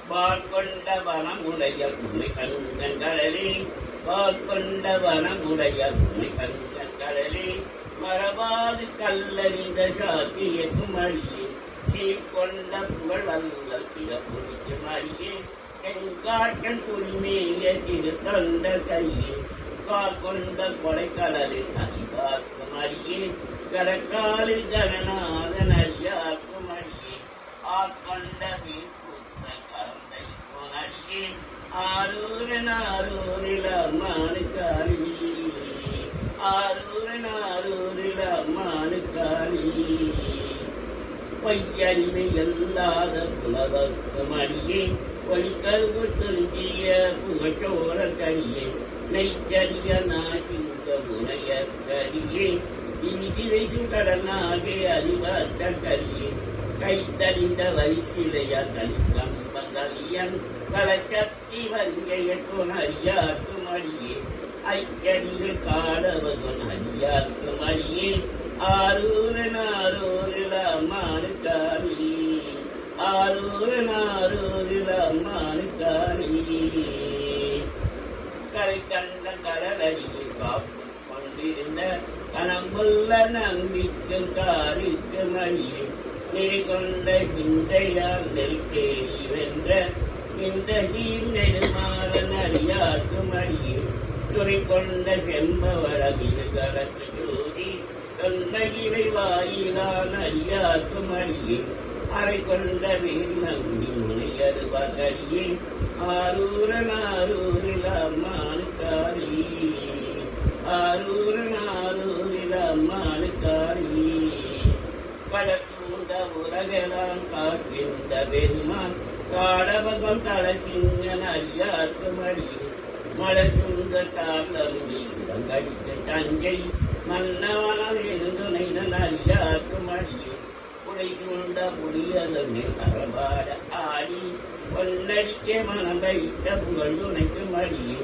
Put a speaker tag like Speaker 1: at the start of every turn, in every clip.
Speaker 1: வார்கொண்ட வனமுடைய உண்மை கண்களே, வார்கொண்ட வனமுடைய உண்மை கண்களே, மரபாது கல்லறிந்த சாத்தியக்கும் அழியே, சீர்கொண்ட புகழ் அல்லல் சிறப்புரிக்கும் அழியே, செங்காட்டன் துணிமேய திரு தொண்ட கையே, கால் கொண்ட கொடைக்கடலில் அறிவார்க்கும் அழியே, கடற்காலில் கணநாதன் அறியார்க்கும் அழியே, ஆட்கொண்ட வீர்புத்தை கரந்தை போனடியே, ஆரூரன் ஆரூரில் அம்மானுக்கு அழி, ஆரூரன் ஆரூரில் அம்மானுக்கு அழி, பொய்யறிவை எல்லாத புலவர்க்கும் அடியே, ஒளிக்கருவு துஞ்சிய புகழோர கடியே, நெய்க்கரிய நாசிங்க முனைய கடியே, இனிதிரை கடனாகே அறிவார்த்த கரியே, கைத்தறிந்த வரிசிலைய கலிக்கம்பங்கலியன் கலச்சக்தி வரிகைய கொணறியார்க்கும் அடியே, ஐக்கடிகள் காடவகன் அறியார்க்கும் அடியே, ஆரூரன் ஆரூரில் அம்மானுக்காரி, ஆரூரன் ஆரூரில் அம்மானுக்காரி, கரை கண்ட கடலடியில் காப்பு கொண்டிருந்த கணம்புள்ள நம்பிக்கும் காரிக்கும் அடியே, நெறி கொண்ட சிந்தையால் நெருக்கேறி வென்ற இந்த சீர் நெடுமாறன் அடியார்க்கும் அடியே, துறை கொண்ட செம்பவள மிருகலத்து ஜோதி தொண்டகிரை வாயிலான் அடியார்க்கும் அடியே, அறை கொண்ட வீர் நம்பி முனையடுவகடியே, ஆரூரன் ஆரூரில் அம்மானுக்காரி, ஆரூரன் ஆரூரில் அம்மானுக்காரி, படக்கூந்த உலகெல்லாம் காக்கின்ற பெருமான் காடவகம் தளசிங்கன் அடியார்க்கும் அடியே, மலச்சுந்த காலி கடித்த தஞ்சை மன்னவனம் எழுந்துணைதன் அடியார்க்கும் அடியே, புடை சூழ்ந்த புடியதனை அறபாட ஆடி பொன்னடிக்க மனம் வைத்த புகழ் துணைக்கும் அடியே,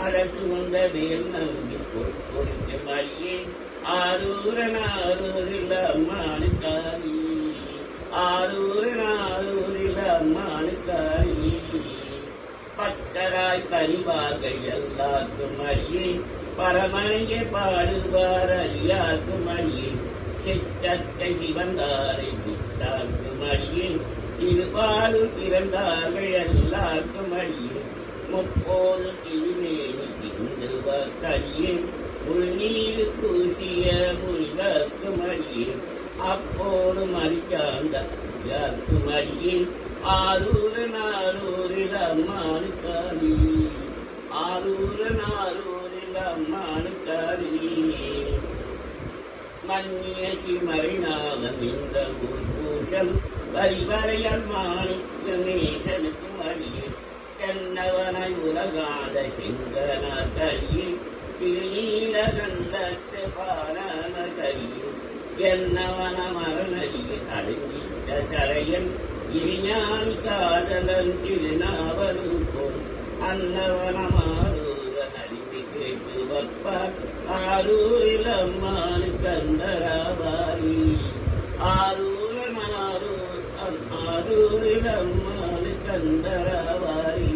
Speaker 1: அழகுந்த வேல் நம்பி பொறிக்கும் அடியே, ஆரூரன் ஆரூரில் அம்மானுக்காரி, ஆரூரன் ஆரூரில் அம்மானுக்காரி, பக்தராய் பணிவார்கள் எல்லாருக்கும் அடியே, பரமனையே பாடுவார் அறியார்க்கும் அடியே, சித்தத்தை சிவந்தாரை சித்தார்க்கும் அடியே, திருவாரூர் பிறந்தார்கள் எல்லாருக்கும் அடியே, முப்போது திருமேனி திருந்துவக்கடியே, உள்நீர் பூசிய முனிவர்க்கும் அடியே, அப்போது மறிச்சார்ந்த அறியார்க்கும் அடியே, ஆரூரன் ஆரூரில் அம்மானுக்காரி, ஆரூரன் ஆரூரில் அம்மானுக்காரி, மன்னிய சிமரிநாதன் இந்த பூஷம் வரிவரையல் மாணிக்க நேசனுக்கும் அடியே, தென்னவனாய் உலகாத செங்கனார் கரியே, திருநீல கண்டத்து பாரான கரியே, என்னவன மரணடியே அடங்கிட்ட சரையன் இனிஞானி காதலன் திருநாவலூர் போல், அன்னவனமாரூரன் அடித்து கேட்டு வப்பார், ஆரூரில் அம்மானு கந்தராவாரி, ஆரூரன் ஆரூரில் அம்மானு கந்தராவாரி.